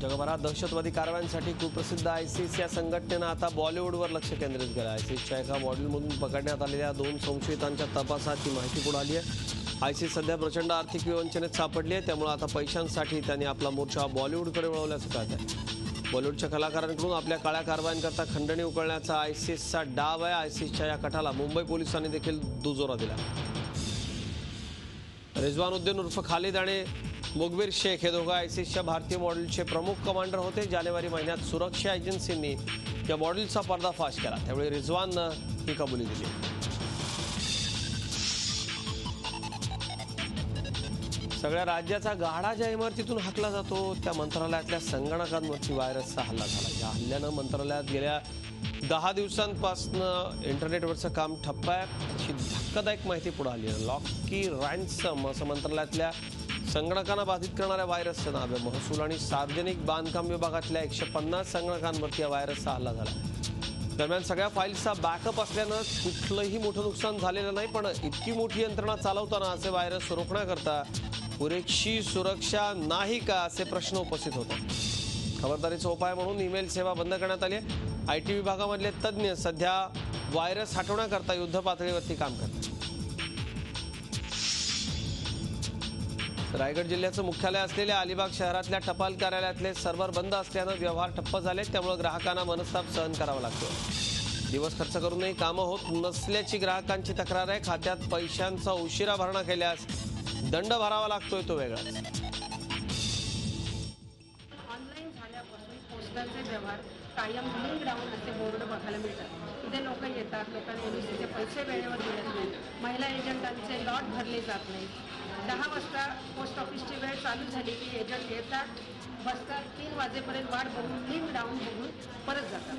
जगभरात दहशतवादी कारवायांसाठी कुप्रसिद्ध आयसिस या संघटनेनं आता बॉलिवूडवर लक्ष केंद्रित केलं आहे। आयसिसच्या एका मॉडेलमधून पकडण्यात आलेल्या 2 संशयितांच्या तपासात ही माहिती पुढे आली आहे। आयसिस सध्या प्रचंड आर्थिक विवंचनेत सापडली आहे, त्यामुळे आता पैशांसाठी त्यांनी आपला मोर्चा बॉलिवूडकडे वळवल्याचं कळत आहे। बॉलिवूडच्या कलाकारांकडून आपल्या काळ्या कारवायांकरता खंडणी उकळण्याचा आयसिसचा डाव आहे। आयसिसच्या या कटाला मुंबई पोलिसांनी देखील दुजोरा दिला। रिजवानुद्दीन उर्फ खालिद आणि मुगबीर शेख हे दोघं आयसिसच्या भारतीय मॉडेलचे प्रमुख कमांडर होते। जानेवारी महिन्यात सुरक्षा एजन्सींनी या मॉडेलचा पर्दाफाश केला, त्यावेळी रिजवाननं ही कबुली दिली। सगळ्या राज्याचा गाडा ज्या इमारतीतून हाकला जातो त्या मंत्रालयातल्या संगणकांवरती व्हायरसचा हल्ला झाला। या हल्ल्यानं मंत्रालयात गेल्या 10 दिवसांपासून इंटरनेटवरचं काम ठप्प आहे, अशी धक्कादायक माहिती पुढे आली आहे। लॉकी रॅन्सम असं मंत्रालयातल्या संगणकांना बाधित करणाऱ्या व्हायरसचं नाव आहे। महसूल आणि सार्वजनिक बांधकाम विभागातल्या 150 संगणकांवरती या व्हायरसचा हल्ला झाला। दरम्यान सगळ्या फाईल्सचा बॅकअप असल्यानं कुठलंही मोठं नुकसान झालेलं नाही, पण इतकी मोठी यंत्रणा चालवताना असे व्हायरस रोखण्याकरता पुरेशी सुरक्षा नाही का असे प्रश्न उपस्थित होतात। खबरदारीचा उपाय म्हणून ईमेल सेवा बंद करण्यात आली आहे। IT विभागामधले तज्ज्ञ सध्या व्हायरस हटवण्याकरता युद्ध पातळीवरती काम करतात। रायगड जिल्ह्याचं मुख्यालय असलेल्या अलिबाग शहरातल्या टपाल कार्यालयातले सर्व्हर बंद असल्यानं व्यवहार ठप्प झाले, त्यामुळे ग्राहकांना मनस्ताप सहन करावा लागतो। दिवस खर्च करूनही कामं होत नसल्याची ग्राहकांची तक्रार आहे। खात्यात पैशांचा उशिरा भरणा केल्यास दंड भरावा लागतोय तो वेगळाच। ऑनलाईन झाल्यापासून पोस्टाचे व्यवहार कायम लिंक डाऊन असे बोर्ड बघायला मिळतात। इथे लोक येतात, लोकांनी पैसे वेळेवर मिळत नाही, महिला एजंटांचे लॉट भरले जात नाही। 10 वाजता पोस्ट ऑफिसची वेळ चालू झाली की एजंट येतात, बसतात, 3 वाजेपर्यंत वाट बघून लिंक डाऊन बघून परत जातात।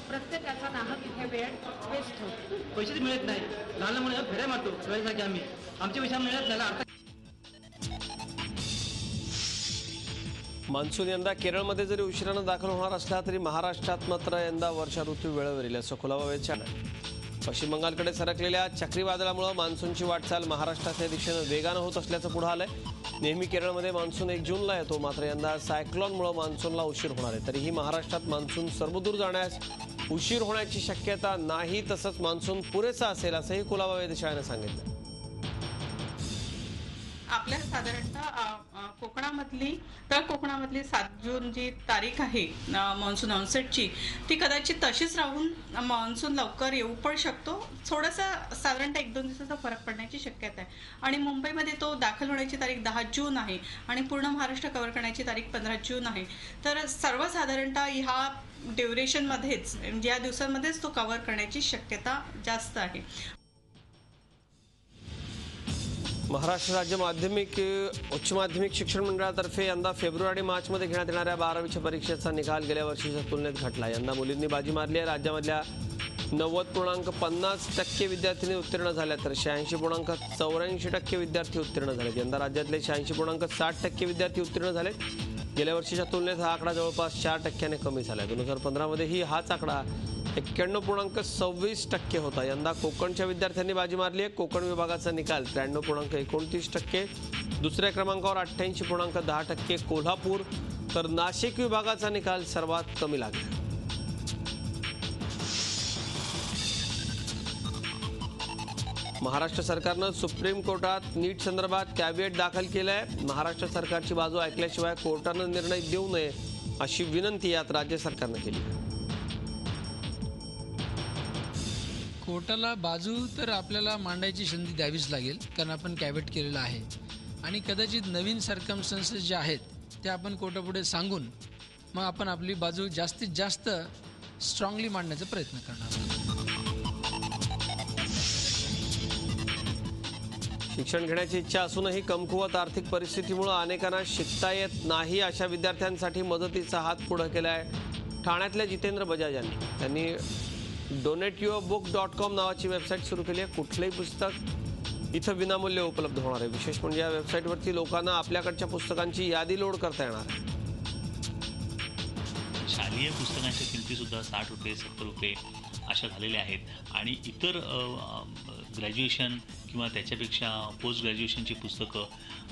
प्रत्येकाचा नाहक इथे वेळ वेस्ट होतो। पैसे मिळत नाही, लहान मुलं फेऱ्या मारतो वेळेसाठी आम्ही, आमच्या पैसा मिळत नाही। मान्सून यंदा केरळमध्ये जरी उशिरानं दाखल होणार असला तरी महाराष्ट्रात मात्र यंदा वर्षा ऋतू वेळेवर येईल असं खुलावा वेधशाळेनं आहे। पश्चिम बंगालकडे सरकलेल्या चक्रीवादळामुळे मान्सूनची वाटचाल महाराष्ट्राच्या दिशेनं वेगानं होत असल्याचं पुढे आलंय। नेहमी केरळमध्ये मान्सून 1 जूनला येतो, मात्र यंदा सायक्लोनमुळे मान्सूनला उशीर होणार आहे। तरीही महाराष्ट्रात मान्सून सर्वदूर जाण्यास उशीर होण्याची शक्यता नाही, तसंच मान्सून पुरेसा असेल असंही खुलावा वेधशाळेनं सांगितलं। आपल्या साधारणतः कोकणामधली 7 जून जी तारीख आहे मान्सून ऑनसेटची, ती कदाचित तशीच राहून मान्सून लवकर येऊ पण शकतो। थोडासा साधारणतः 1-2 दिवसाचा फरक पडण्याची शक्यता आहे। आणि मुंबईमध्ये तो दाखल होण्याची तारीख 10 जून आहे आणि पूर्ण महाराष्ट्र कव्हर करण्याची तारीख 15 जून आहे। तर सर्वसाधारणतः ह्या ड्युरेशनमध्येच, या दिवसांमध्येच तो कव्हर करण्याची शक्यता जास्त आहे। महाराष्ट्र राज्य माध्यमिक उच्च माध्यमिक शिक्षण मंडळातर्फे यंदा फेब्रुवारी मार्चमध्ये घेण्यात येणाऱ्या 12वीच्या परीक्षेचा निकाल गेल्या वर्षीच्या तुलनेत घटला। यंदा मुलींनी बाजी मारली आहे। राज्यामधल्या 90.50% विद्यार्थिनी उत्तीर्ण झाल्या, तर 86.84% विद्यार्थी उत्तीर्ण झालेत। यंदा राज्यातले 86.60% विद्यार्थी उत्तीर्ण झालेत। गेल्या वर्षीच्या तुलनेत हा आकडा जवळपास 4% कमी झाला। 2015 मध्येही हाच आकडा 91.26% होता। यंदा कोकणच्या विद्यार्थ्यांनी बाजी मारली आहे। कोकण विभागाचा निकाल 93.29%, दुसऱ्या क्रमांकावर 88.10% कोल्हापूर, तर नाशिक विभागाचा निकाल सर्वात कमी लागला। महाराष्ट्र सरकारनं सुप्रीम कोर्टात नीट संदर्भात कॅव्हिएट दाखल केलाय। महाराष्ट्र सरकारची बाजू ऐकल्याशिवाय कोर्टानं निर्णय देऊ नये अशी विनंती यात राज्य सरकारनं केली। कोर्टाला बाजू तर आपल्याला मांडायची संधी द्यावीच लागेल, कारण आपण कॅव्हिएट केलेलं आहे आणि कदाचित नवीन सर्कमस्टन्सेस जे आहेत ते आपण कोर्टापुढे सांगून मग आपण आपली बाजू जास्तीत जास्त स्ट्रॉंगली मांडण्याचा प्रयत्न करणार। शिक्षण घेण्याची इच्छा असूनही कमकुवत आर्थिक परिस्थितीमुळे अनेकांना शिकता येत नाही, अशा विद्यार्थ्यांसाठी मदतीचा हात पुढे केलाय ठाण्यातल्या जितेंद्र बजाज यांनी। त्यांनी donatyourbook.com नावाची वेबसाईट सुरू केली आहे। कुठलंही पुस्तक इथं विनामूल्य उपलब्ध होणार आहे। विशेष म्हणजे या वेबसाईटवरती लोकांना आपल्याकडच्या पुस्तकांची यादी लोड करता येणार आहे। बाह्य पुस्तकांच्या किमतीसुद्धा 60 रुपये 70 रुपये अशा झालेल्या आहेत आणि इतर ग्रॅज्युएशन किंवा त्याच्यापेक्षा पोस्ट ग्रॅज्युएशनची पुस्तकं,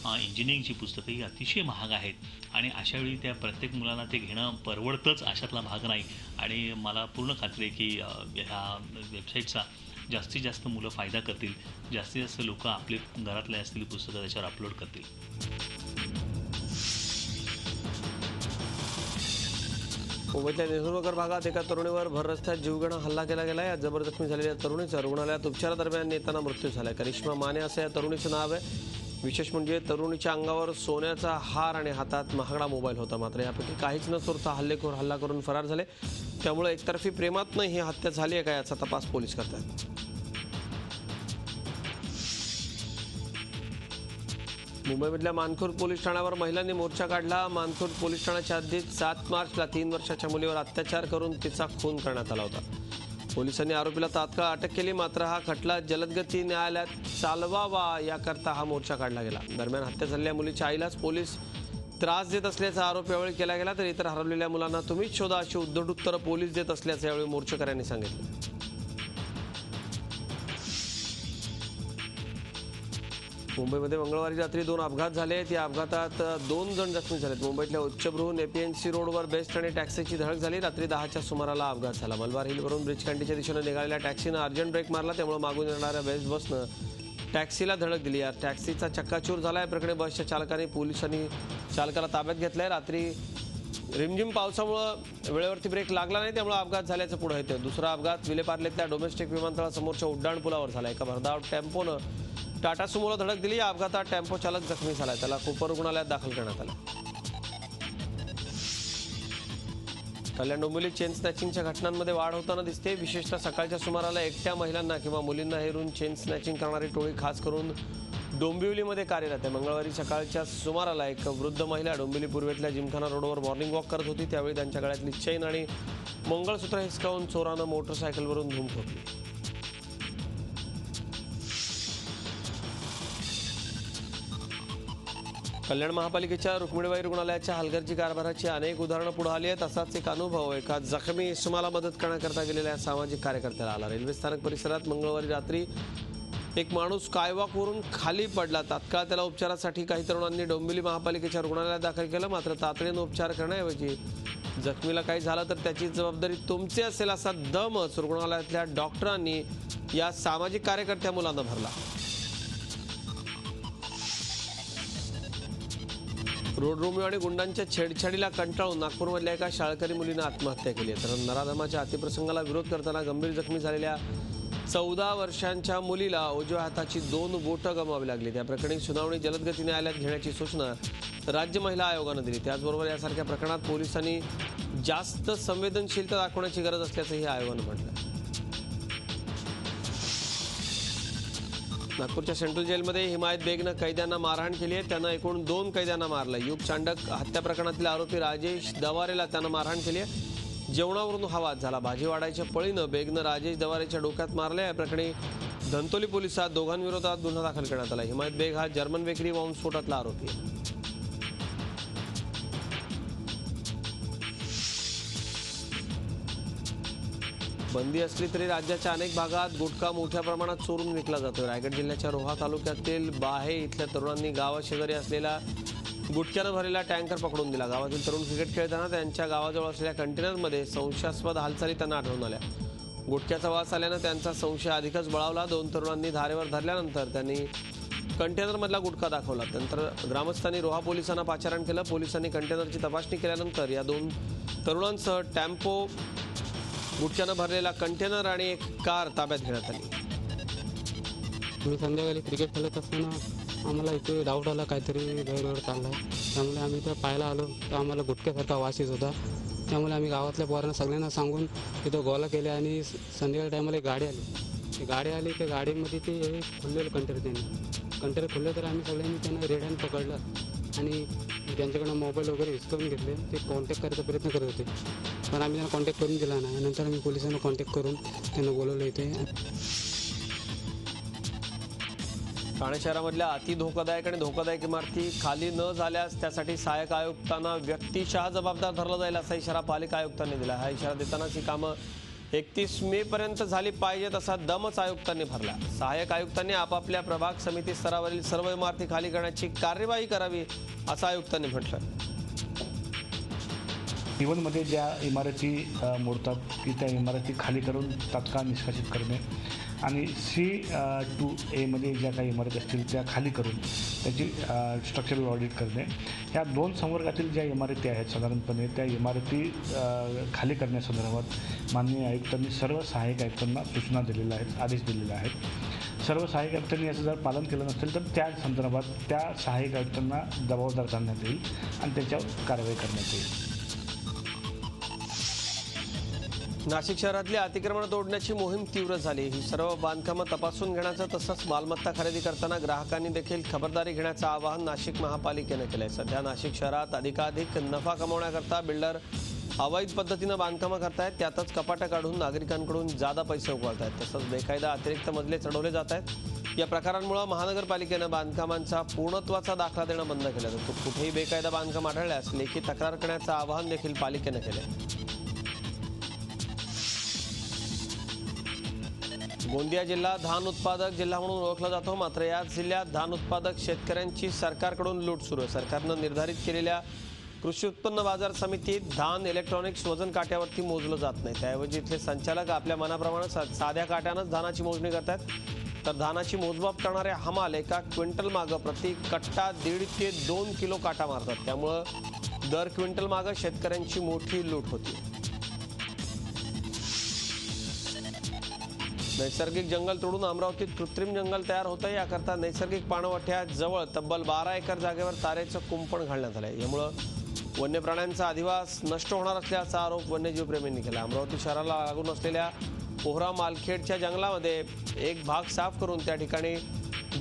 इंजिनिअरिंगची पुस्तकं ही अतिशय महाग आहेत आणि अशावेळी त्या प्रत्येक मुलाला ते घेणं परवडतंच अशातला भाग नाही. आणि मला पूर्ण खात्री आहे की ह्या वेबसाईटचा जास्तीत जास्त मुलं फायदा करतील, जास्तीत जास्त लोक आपले घरातले असलेली पुस्तकं त्याच्यावर अपलोड करतील. मुंबईतल्या नेहरूनगर भागात एका तरुणीवर भर रस्त्यात जीवघेणा हल्ला केला गेला. या जबर जखमी झालेल्या तरुणीचा रुग्णालयात उपचारादरम्यान नेताना मृत्यू झाला. करिश्मा माने असं या तरुणीचं नाव आहे. विशेष म्हणजे तरुणीच्या अंगावर सोन्याचा हार आणि हातात महागडा मोबाईल होता. मात्र यापैकी काहीच न चोरता हल्लेखोर हल्ला करून फरार झाले. त्यामुळे एकतर्फी प्रेमातनं ही हत्या झाली आहे का याचा तपास पोलीस करतात. मुंबईमधल्या मानखुर्द पोलीस ठाण्यावर महिलांनी मोर्चा काढला. मानखुर्द पोलीस ठाण्याच्या हद्दीत 7 मार्चला 3 वर्षाच्या मुलीवर अत्याचार करून तिचा खून करण्यात आला होता. पोलिसांनी आरोपीला तात्काळ अटक केली. मात्र हा खटला जलदगती न्यायालयात चालवावा याकरता हा मोर्चा काढला गेला. दरम्यान हत्या झालेल्या मुलीच्या आईलाच पोलीस त्रास देत असल्याचा आरोप यावेळी केला गेला. तर इतर हरवलेल्या मुलांना तुम्हीच शोधा अशी उद्धट उत्तरं पोलीस देत असल्याचं यावेळी मोर्चेकऱ्यांनी सांगितलं. मुंबईमध्ये मंगळवारी रात्री 2 अपघात झाले. या अपघातात 2 जण जखमी झालेत. मुंबईतल्या उच्चभ्रू एपीएमसी रोडवर बेस्ट आणि टॅक्सीची धडक झाली. रात्री 10च्या सुमाराला अपघात झाला. मलबार हिलवरून ब्रिज कँटीच्या दिशेने निघालेल्या टॅक्सीनं अर्जंट ब्रेक मारला. त्यामुळे मागून येणाऱ्या बेस्ट बसनं टॅक्सीला धडक दिली. या टॅक्सीचा चक्काचूर झाला. या प्रकरणी बसच्या चालकाने पोलिसांनी चालकाला ताब्यात घेतलंय. रात्री रिमझिम पावसामुळे वेळेवरती ब्रेक लागला नाही, त्यामुळे अपघात झाल्याचं पुढे येतं. दुसरा अपघात विलेपार्लेतल्या डोमेस्टिक विमानतळासमोरच्या उड्डाणपुलावर झाला. एका भरधाव टेम्पोनं टाटा सुमोला धडक दिली. या अपघातात टेम्पो चालक जखमी झाला. त्याला कोपर रुग्णालयात दाखल करण्यात आलं. कल्याण डोंबिवलीत चेन स्नॅचिंगच्या घटनांमध्ये वाढ होताना दिसते. विशेषतः सकाळच्या सुमाराला एकट्या महिलांना किंवा मुलींना हेरून चेन स्नॅचिंग करणारी टोळी खास करून डोंबिवलीमध्ये कार्यरत आहे. मंगळवारी सकाळच्या सुमाराला एक वृद्ध महिला डोंबिवली पूर्वेतल्या जिमखाना रोडवर मॉर्निंग वॉक करत होती. त्यावेळी त्यांच्या गळ्यातली चेन आणि मंगळसूत्र हिसकावून चोरानं मोटरसायकलवरून धूम ठोकली. कल्याण महापालिकेच्या रुक्मिणीबाई रुग्णालयाच्या हलगर्जी अनेक उदाहरणं पुढे आली आहेत. असाच एक अनुभव एका जखमी इसमाला मदत करण्याकरता गेलेल्या सामाजिक कार्यकर्त्याला आला. रेल्वे स्थानक परिसरात मंगळवारी रात्री एक माणूस स्कायवॉकवरून खाली पडला. तात्काळ त्याला उपचारासाठी काही तरुणांनी डोंबिवली महापालिकेच्या रुग्णालयात दाखल केलं. मात्र तातडीनं उपचार करण्याऐवजी जखमीला काही झालं तर त्याची जबाबदारी तुमची असेल असा दमच रुग्णालयातल्या डॉक्टरांनी या सामाजिक कार्यकर्त्या मुलांना भरला. रोड रोमिओ आणि गुंडांच्या छेडछाडीला कंटाळून नागपूरमधल्या एका शाळकरी मुलीनं आत्महत्या केली आहे. तर नराधमाच्या अतिप्रसंगाला विरोध करताना गंभीर जखमी झालेल्या 14 वर्षांच्या मुलीला उजव्या हाताची 2 बोटं गमावी लागली. त्या प्रकरणी सुनावणी जलदगती न्यायालयात घेण्याची सूचना राज्य महिला आयोगानं दिली. त्याचबरोबर यासारख्या प्रकरणात पोलिसांनी जास्त संवेदनशीलता दाखवण्याची गरज असल्याचंही आयोगानं म्हटलं. नागपूरच्या सेंट्रल जेलमध्ये हिमायत बेगनं कैद्यांना मारहाण केली आहे. त्यानं एकूण 2 कैद्यांना मारलं. युग चांडक हत्या प्रकरणातील आरोपी राजेश दवारेला त्यानं मारहाण केली आहे. जेवणावरून हा वाद झाला. भाजी वाढायच्या पळीनं बेगनं राजेश दवारेच्या डोक्यात मारले. या प्रकरणी धंतोली पोलिसात दोघांविरोधात गुन्हा दाखल करण्यात आला. हिमायत बेग हा जर्मन बेकरी बॉम्बस्फोटातला आरोपी आहे. बंदी असली तरी राज्याच्या अनेक भागात गुटखा मोठ्या प्रमाणात चोरून विकला जातो. रायगड जिल्ह्याच्या रोहा तालुक्यातील बाहे इथल्या तरुणांनी गावाशेजारी असलेला गुटख्यानं भरलेला टँकर पकडून दिला. गावातील तरुण क्रिकेट खेळताना त्यांच्या गावाजवळ असलेल्या कंटेनरमध्ये संशयास्पद हालचाली त्यांना आढळून आल्या. गुटख्याचा वास आल्यानं त्यांचा संशय अधिकच बळावला. 2 तरुणांनी धारेवर धरल्यानंतर त्यांनी कंटेनरमधला गुटखा दाखवला. नंतर ग्रामस्थांनी रोहा पोलिसांना पाचारण केलं. पोलिसांनी कंटेनरची तपासणी केल्यानंतर या 2 तरुणांसह टेम्पो, गुटख्यानं भरलेला कंटेनर आणि एक कार ताब्यात घेण्यात आली. मी संध्याकाळी क्रिकेट खेळत असताना आम्हाला इथे डाऊट आला काहीतरी गैरव्यवहार चालला आहे. त्यामुळे आम्ही इथं पाहायला आलो तर आम्हाला गुटख्यासारखा वास येत होता. त्यामुळे आम्ही गावातल्या पोरांना सगळ्यांना सांगून तिथं गोळा केले आणि संध्याकाळी टायमाला एक गाडी आली. त्या गाडीमध्ये ते खुललेलं कंटेनर खुललं तर आम्ही सगळ्यांनी त्यांना रेड्यानं पकडलं आणि त्यांच्याकडनं मोबाईल वगैरे हिसकावून घेतले. ते कॉन्टॅक्ट करायचा प्रयत्न करत होते पण आम्ही त्यांना कॉन्टॅक्ट करून दिला नाही. नंतर आम्ही पोलिसांना कॉन्टॅक्ट करून त्यांना बोलवलं इथे. ठाणे शहरामधल्या अति धोकादायक आणि धोकादायक इमारती खाली न झाल्यास त्यासाठी सहाय्यक आयुक्तांना व्यक्तिशः जबाबदार धरलं जाईल असा इशारा पालिका आयुक्तांनी दिला. हा इशारा देतानाच ही कामं 31 मे पर्यंत झाली पाहिजेत असा दमच आयुक्तांनी भरला. सहाय्यक आयुक्तांनी आपापल्या प्रभाग समिती स्तरावरील सर्व इमारती खाली करण्याची कार्यवाही करावी असं आयुक्तांनी म्हटलं. इव्हनमध्ये ज्या इमारती मोडतात की त्या इमारती खाली करून तात्काळ निष्कासित करणे आणि C2A ज्या काही इमारती असतील त्या खाली करून त्याची स्ट्रक्चरल ऑडिट करणे. ह्या 2 संवर्गातील ज्या इमारती आहेत साधारणपणे त्या इमारती खाली करण्यासंदर्भात माननीय आयुक्तांनी सर्व सहाय्यक आयुक्तांना सूचना दिलेल्या आहेत, आदेश दिलेले आहेत. सर्व सहाय्यक आयुक्तांनी याचं जर पालन केलं नसेल तर त्या संदर्भात त्या सहाय्यक आयुक्तांना जबाबदार करण्यात येईल आणि त्याच्यावर कारवाई करण्यात येईल. नाशिक शहरातली अतिक्रमण तोडण्याची मोहीम तीव्र झाली. ही सर्व बांधकामं तपासून घेण्याचं तसंच मालमत्ता खरेदी करताना ग्राहकांनी देखील खबरदारी घेण्याचं आवाहन नाशिक महापालिकेनं केलंय. सध्या नाशिक शहरात अधिकाधिक नफा कमवण्याकरता बिल्डर अवैध पद्धतीनं बांधकामं करतायत. त्यातच कपाटं काढून नागरिकांकडून जादा पैसे उकळतायत. तसंच बेकायदा अतिरिक्त मजले चढवले जात आहेत. या प्रकारांमुळे महानगरपालिकेनं बांधकामांचा पूर्णत्वाचा दाखला देणं बंद केलं. तर कुठेही बेकायदा बांधकाम आढळल्यास लेखी तक्रार करण्याचं आवाहन देखील पालिकेनं केलंय. गोंदिया जिल्हा धान उत्पादक जिल्हा म्हणून ओळखला जातो. मात्र याच जिल्ह्यात धान उत्पादक शेतकऱ्यांची सरकारकडून लूट सुरू आहे. सरकारनं निर्धारित केलेल्या कृषी उत्पन्न बाजार समितीत धान इलेक्ट्रॉनिक्स वजन काट्यावरती मोजलं जात नाही. त्याऐवजी इथले संचालक आपल्या मनाप्रमाणे साध्या काट्यानंच धानाची मोजणी करतात. तर धानाची मोजमाप करणारे हमाल एका क्विंटल मागं प्रति कट्टा 1.5 ते 2 किलो काटा मारतात. त्यामुळं दर क्विंटल मागं शेतकऱ्यांची मोठी लूट होती. नैसर्गिक जंगल तोडून अमरावतीत कृत्रिम जंगल तयार होतं. याकरता नैसर्गिक पाणवठ्याजवळ तब्बल 12 एकर जागेवर तारेचं कुंपण घालण्यात आलंय. यामुळं वन्य प्राण्यांचा अधिवास नष्ट होणार असल्याचा आरोप वन्यजीव प्रेमींनी केला. अमरावती शहराला लागून असलेल्या पोहरा मालखेडच्या जंगलामध्ये एक भाग साफ करून त्या ठिकाणी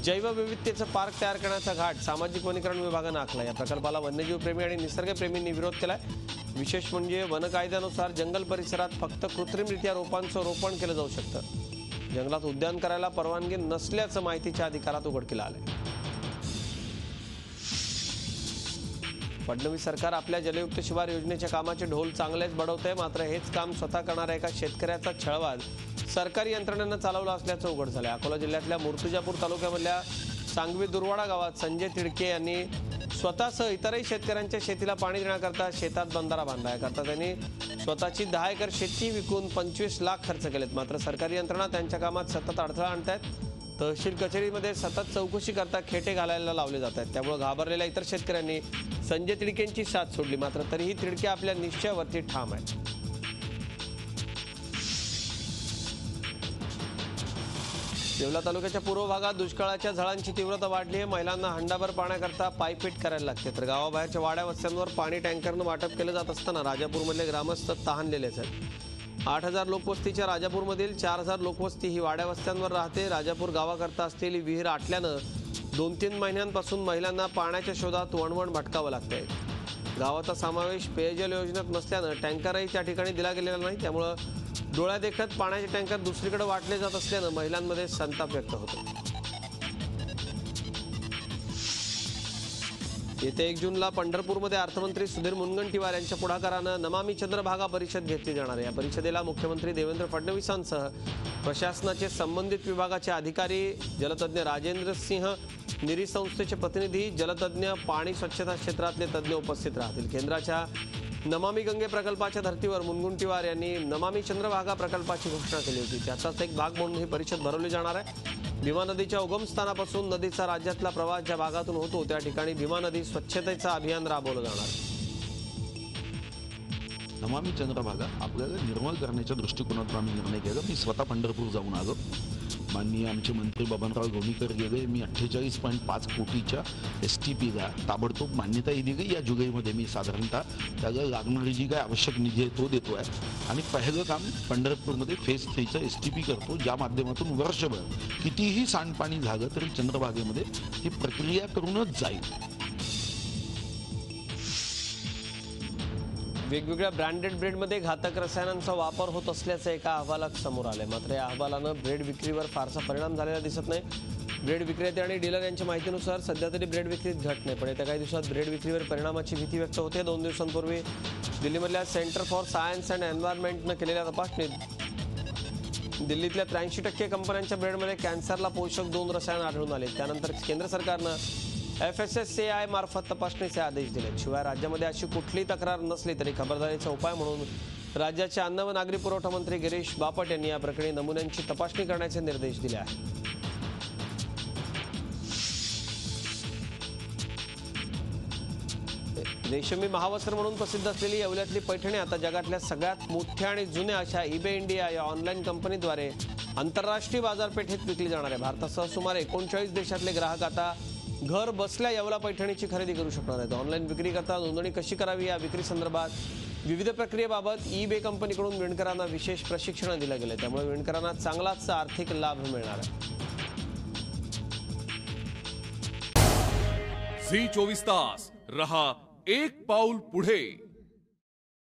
जैवविविधतेचं पार्क तयार करण्याचा घाट सामाजिक वनीकरण विभागानं आखला. या प्रकल्पाला वन्यजीव प्रेमी आणि निसर्गप्रेमींनी विरोध केलाय. विशेष म्हणजे वन कायद्यानुसार जंगल परिसरात फक्त कृत्रिमरित्या रोपांचं रोपण केलं जाऊ शकतं. जंगलात उद्यान करायला परवानगी नसल्याचं माहितीच्या अधिकारात उघडकीला आलंय. फडणवीस सरकार आपल्या जलयुक्त शिवार योजनेच्या कामाचे ढोल चांगलेच बडवतंय. मात्र हेच काम स्वतः करणाऱ्या एका शेतकऱ्याचा छळवाद सरकारी यंत्रणेनं चालवला असल्याचं उघड झालंय. अकोला जिल्ह्यातल्या मूर्तिजापूर तालुक्यामधल्या सांगवी दुर्वाडा गावात संजय तिडके यांनी स्वतःसह इतरही शेतकऱ्यांच्या शेतीला पाणी देण्याकरता शेतात बंधारा बांधला. याकरता त्यांनी स्वतःची 10 एकर शेती विकून 25 लाख खर्च केलेत. मात्र सरकारी यंत्रणा त्यांच्या कामात सतत अडथळा आणतायत. तहसील कचेरीमध्ये सतत चौकशी करता खेटे घालायला लावले जात आहेत. त्यामुळे घाबरलेल्या इतर शेतकऱ्यांनी संजय तिडकेंची साथ सोडली. मात्र तरीही तिडके आपल्या निश्चयावरती ठाम आहेत. येवला तालुक्याच्या पूर्व भागात दुष्काळाच्या झळांची तीव्रता वाढली आहे. महिलांना हंडाभर पाण्याकरता पायपीट करायला लागते. तर गावाबाहेरच्या वाड्या वस्त्यांवर पाणी टँकरनं वाटप केलं जात असताना राजापूरमधले ग्रामस्थ तहानलेलेच आहेत. 8,000 लोकवस्तीच्या राजापूरमधील 4,000 लोकवस्ती ही वाड्या वस्त्यांवर राहते. राजापूर गावाकरता असलेली विहीर आटल्यानं 2-3 महिन्यांपासून महिलांना पाण्याच्या शोधात वणवण भटकावं लागतंय. गावाचा समावेश पेयजल योजनेत नसल्यानं टँकरही त्या ठिकाणी दिला गेलेला नाही. त्यामुळं डोळ्यादेखत पाण्याचे टँकर दुसरीकडे वाटले जात असल्यानं महिलांमध्ये संताप व्यक्त होतो. येत्या 1 जूनला पंढरपूरमध्ये अर्थमंत्री सुधीर मुनगंटीवार यांच्या पुढाकारानं नमामि चंद्रभागा परिषद घेतली जाणार आहे. या परिषदेला मुख्यमंत्री देवेंद्र फडणवीसांसह प्रशासनाचे संबंधित विभागाचे अधिकारी, जलतज्ञ राजेंद्र सिंह निरी संस्थेचे प्रतिनिधी, जलतज्ञ, पाणी स्वच्छता क्षेत्रातले तज्ज्ञ उपस्थित राहतील. केंद्राच्या नमामि गंगे प्रकल्पाच्या धर्तीवर मुनगंटीवार यांनी नमामि चंद्रभागा प्रकल्पाची घोषणा केली होती. त्याचाच एक भाग म्हणून ही परिषद भरवली जाणार आहे. भीमा नदीच्या उगमस्थानापासून नदीचा राज्यातला प्रवास ज्या भागातून होतो त्या ठिकाणी भीमा नदी स्वच्छतेचं अभियान राबवलं जाणार आहे. नमामि चंद्रभागा आपल्याला निर्मळ करण्याच्या दृष्टिकोनातून आम्ही निर्णय केला. मी स्वतः पंढरपूर जाऊन आलो. माननीय आमचे मंत्री बबनराव लोणीकर गेले. मी 48.5 कोटीच्या STPला ताबडतोब मान्यता दिली. या जुलैमध्ये मी साधारणतः त्याला लागणारी जी काय आवश्यक निधी आहे तो देतो आहे. आणि पहिलं काम पंढरपूरमध्ये फेज 3चं STP करतो, ज्या माध्यमातून वर्षभर कितीही सांडपाणी झालं तरी चंद्रभागेमध्ये ही प्रक्रिया करूनच जाईल. वेगवेगळ्या ब्रँडेड ब्रेडमध्ये घातक रसायनांचा वापर होत असल्याचं एका अहवालात समोर आलंय. मात्र या अहवालानं ब्रेड विक्रीवर फारसा परिणाम झालेला दिसत नाही. ब्रेड विक्रेते आणि डीलर यांच्या माहितीनुसार सध्या तरी ब्रेड विक्रीत घट नाही, पण येत्या काही दिवसात ब्रेड विक्रीवर परिणामाची भीती व्यक्त होते. 2 दिवसांपूर्वी दिल्लीमधल्या सेंटर फॉर सायन्स अँड एन्व्हायरमेंटनं केलेल्या तपासणीत दिल्लीतल्या 83% कंपन्यांच्या ब्रेडमध्ये कॅन्सरला पोषक 2 रसायन आढळून आले. त्यानंतर केंद्र सरकारनं FSSAI मार्फत तपासणीचे आदेश दिले. शिवाय राज्यामध्ये अशी कुठलीही तक्रार नसली तरी खबरदारीचा उपाय म्हणून राज्याचे अन्न व नागरी पुरवठा मंत्री गिरीश बापट यांनी या प्रकरणी नमुन्यांची तपासणी करण्याचे निर्देश दिले आहेत. रेशमी महावस्त्र म्हणून प्रसिद्ध असलेली येवल्यातली पैठणी आता जगातल्या सगळ्यात मोठ्या आणि जुन्या अशा eBay इंडिया या ऑनलाईन कंपनीद्वारे आंतरराष्ट्रीय बाजारपेठेत विकली जाणार आहे. भारतासह सुमारे 39 देशातले ग्राहक आता घर बसल्या येवला पैठणीची खरेदी करू शकणार आहेत. ऑनलाईन विक्री करता नोंदणी कशी करावी या विक्री संदर्भात विविध प्रक्रियेबाबत eBay कंपनीकडून विणकरांना विशेष प्रशिक्षण दिलं गेलं. त्यामुळे विणकरांना चांगलाच आर्थिक लाभ मिळणार आहे. झी 24 तास रहा एक पाऊल पुढे.